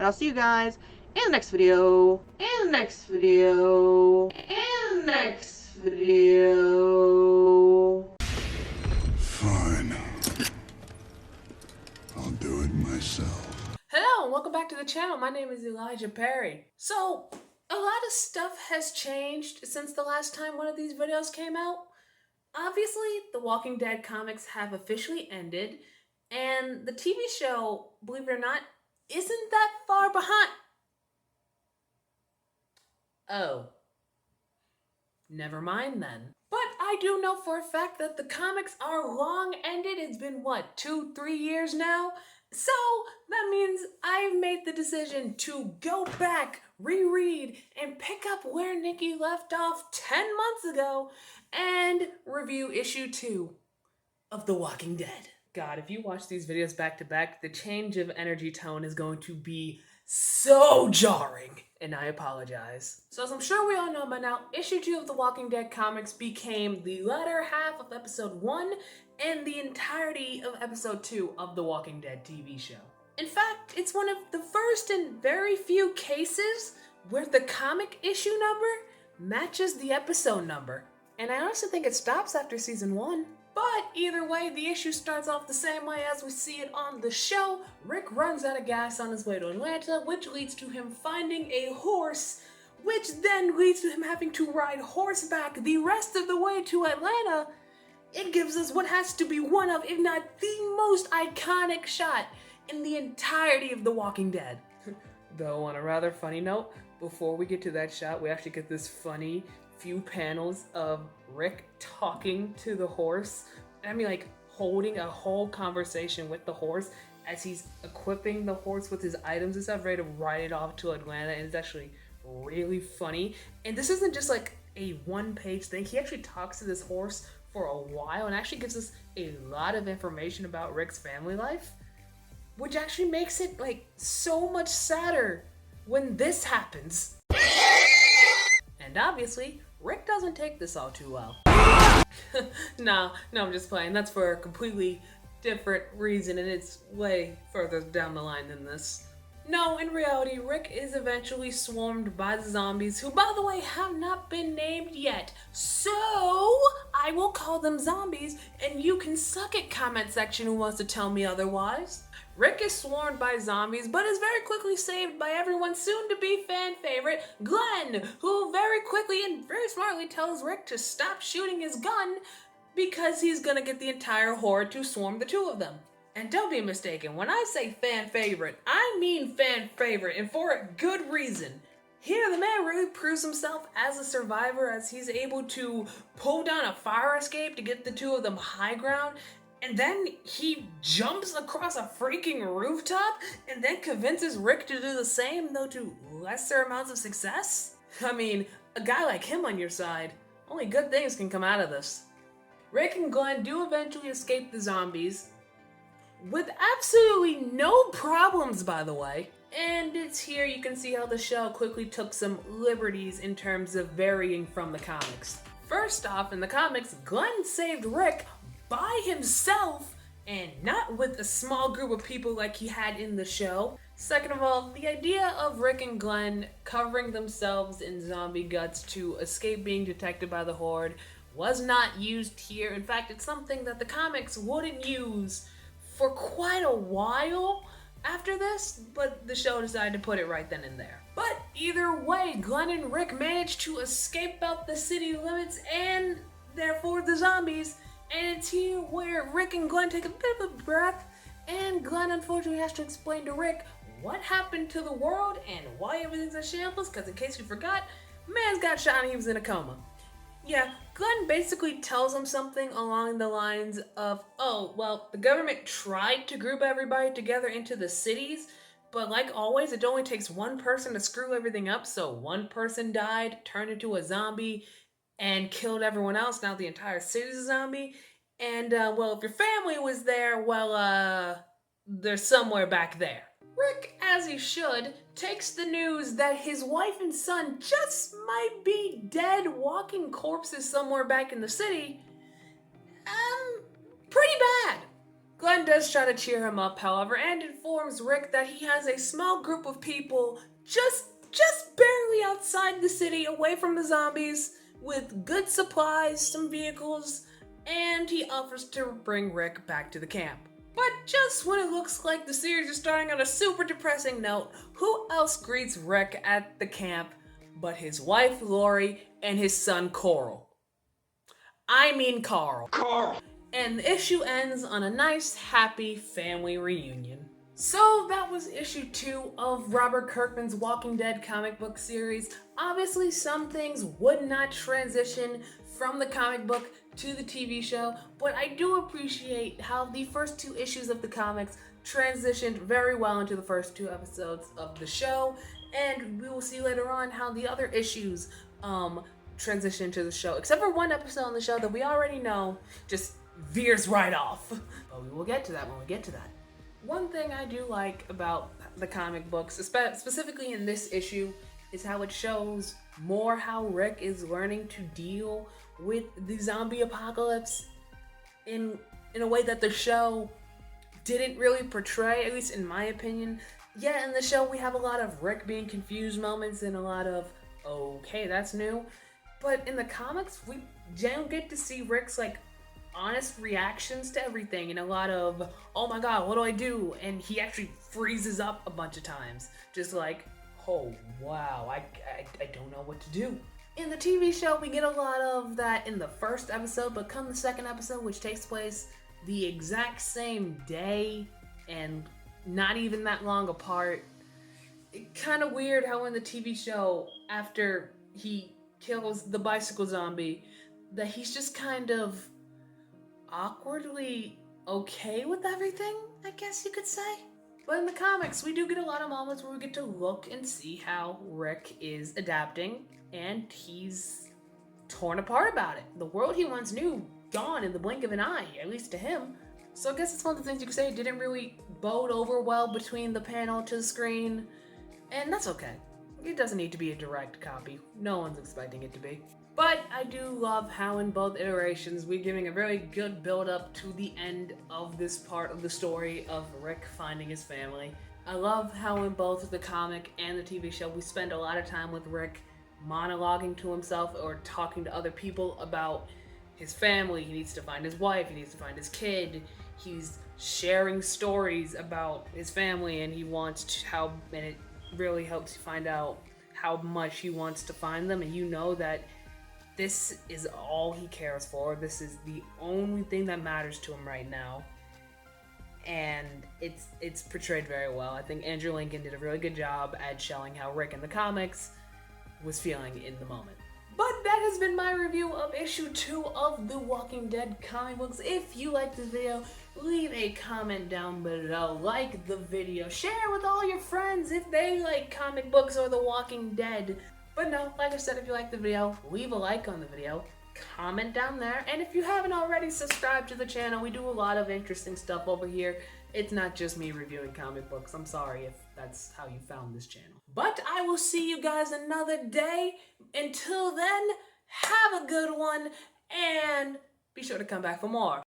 And I'll see you guys in the next video. Fine. I'll do it myself. Hello and welcome back to the channel. My name is Elijah Perry. So, a lot of stuff has changed since the last time one of these videos came out. Obviously, the Walking Dead comics have officially ended, and the TV show, believe it or not, isn't that far behind. Oh. Never mind then. But I do know for a fact that the comics are long ended. It's been, what, 2-3 years now? So that means I've made the decision to go back, reread, and pick up where Nikki left off 10 months ago and review issue 2 of The Walking Dead. God, if you watch these videos back to back, the change of energy tone is going to be so jarring, and I apologize. So as I'm sure we all know by now, issue 2 of The Walking Dead comics became the latter half of episode 1 and the entirety of episode 2 of The Walking Dead TV show. In fact, it's one of the first and very few cases where the comic issue number matches the episode number. And I honestly think it stops after season 1. But either way, the issue starts off the same way as we see it on the show. Rick runs out of gas on his way to Atlanta, which leads to him finding a horse, which then leads to him having to ride horseback the rest of the way to Atlanta. It gives us what has to be one of, if not the most iconic shot in the entirety of The Walking Dead. Though on a rather funny note, before we get to that shot, we actually get this funny few panels of Rick talking to the horse. I mean, like, holding a whole conversation with the horse as he's equipping the horse with his items and stuff, ready to ride it off to Atlanta, and it's actually really funny. And this isn't just like a one-page thing. He actually talks to this horse for a while and actually gives us a lot of information about Rick's family life, which actually makes it, like, so much sadder when this happens. And obviously, Rick doesn't take this all too well. No, I'm just playing. That's for a completely different reason, and it's way further down the line than this. No, in reality, Rick is eventually swarmed by the zombies, who, by the way, have not been named yet. So, I will call them zombies, and you can suck it, comment section, who wants to tell me otherwise. Rick is swarmed by zombies, but is very quickly saved by everyone's soon-to-be fan favorite, Glenn, who very quickly and very smartly tells Rick to stop shooting his gun because he's gonna get the entire horde to swarm the two of them. And don't be mistaken, when I say fan favorite, I mean fan favorite, and for a good reason. Here, the man really proves himself as a survivor as he's able to pull down a fire escape to get the two of them high ground, and then he jumps across a freaking rooftop and then convinces Rick to do the same, though to lesser amounts of success? I mean, a guy like him on your side, only good things can come out of this. Rick and Glenn do eventually escape the zombies, with absolutely no problems, by the way. And it's here you can see how the show quickly took some liberties in terms of varying from the comics. First off, in the comics, Glenn saved Rick by himself and not with a small group of people like he had in the show. Second of all, the idea of Rick and Glenn covering themselves in zombie guts to escape being detected by the horde was not used here. In fact, it's something that the comics wouldn't use for quite a while after this, but the show decided to put it right then and there. But either way, Glenn and Rick managed to escape out the city limits and therefore the zombies, and it's here where Rick and Glenn take a bit of a breath, and Glenn unfortunately has to explain to Rick what happened to the world and why everything's a shambles, because in case you forgot, man's got shot and he was in a coma. Yeah, Glenn basically tells him something along the lines of, oh, well, the government tried to group everybody together into the cities, but like always, it only takes one person to screw everything up, so one person died, turned into a zombie, and killed everyone else. Now the entire city's a zombie, and, well, if your family was there, well, they're somewhere back there. Rick, as he should, takes the news that his wife and son just might be dead, walking corpses somewhere back in the city, pretty bad. Glenn does try to cheer him up, however, and informs Rick that he has a small group of people just barely outside the city, away from the zombies, with good supplies, some vehicles, and he offers to bring Rick back to the camp. But just when it looks like the series is starting on a super depressing note, who else greets Rick at the camp but his wife Lori and his son Coral? I mean Carl. And the issue ends on a nice, happy family reunion. So that was issue 2 of Robert Kirkman's Walking Dead comic book series. Obviously, some things would not transition from the comic book to the TV show, but I do appreciate how the first 2 issues of the comics transitioned very well into the first 2 episodes of the show, and we will see later on how the other issues transition to the show, except for one episode on the show that we already know just veers right off. But we will get to that when we get to that. One thing I do like about the comic books, specifically in this issue, is how it shows more how Rick is learning to deal with the zombie apocalypse in a way that the show didn't really portray, at least in my opinion. Yeah, in the show we have a lot of Rick being confused moments and a lot of, okay, that's new. But in the comics, we don't get to see Rick's honest reactions to everything, and a lot of, oh my god, what do I do? And he actually freezes up a bunch of times, just like, oh wow, I don't know what to do. In the TV show, we get a lot of that in the first episode, but come the second episode, which takes place the exact same day and not even that long apart, it's kind of weird how in the TV show, after he kills the bicycle zombie, that he's just kind of awkwardly okay with everything, I guess you could say. But in the comics, we do get a lot of moments where we get to look and see how Rick is adapting, and he's torn apart about it. The world he once knew, gone in the blink of an eye, at least to him. So I guess it's one of the things you could say didn't really bode over well between the panel to the screen, and that's okay. It doesn't need to be a direct copy. No one's expecting it to be. But I do love how in both iterations we're giving a very good build up to the end of this part of the story of Rick finding his family. I love how in both the comic and the TV show we spend a lot of time with Rick monologuing to himself or talking to other people about his family. He needs to find his wife, he needs to find his kid. He's sharing stories about his family, and he wants to, and it really helps you find out how much he wants to find them, and you know that this is all he cares for. This is the only thing that matters to him right now. And it's portrayed very well. I think Andrew Lincoln did a really good job at showing how Rick in the comics was feeling in the moment. But that has been my review of issue 2 of The Walking Dead comic books. If you liked this video, leave a comment down below. Like the video. Share with all your friends if they like comic books or The Walking Dead. But no, like I said, if you like the video, leave a like on the video, comment down there, and if you haven't already, subscribe to the channel. We do a lot of interesting stuff over here. It's not just me reviewing comic books. I'm sorry if that's how you found this channel. But I will see you guys another day. Until then, have a good one, and be sure to come back for more.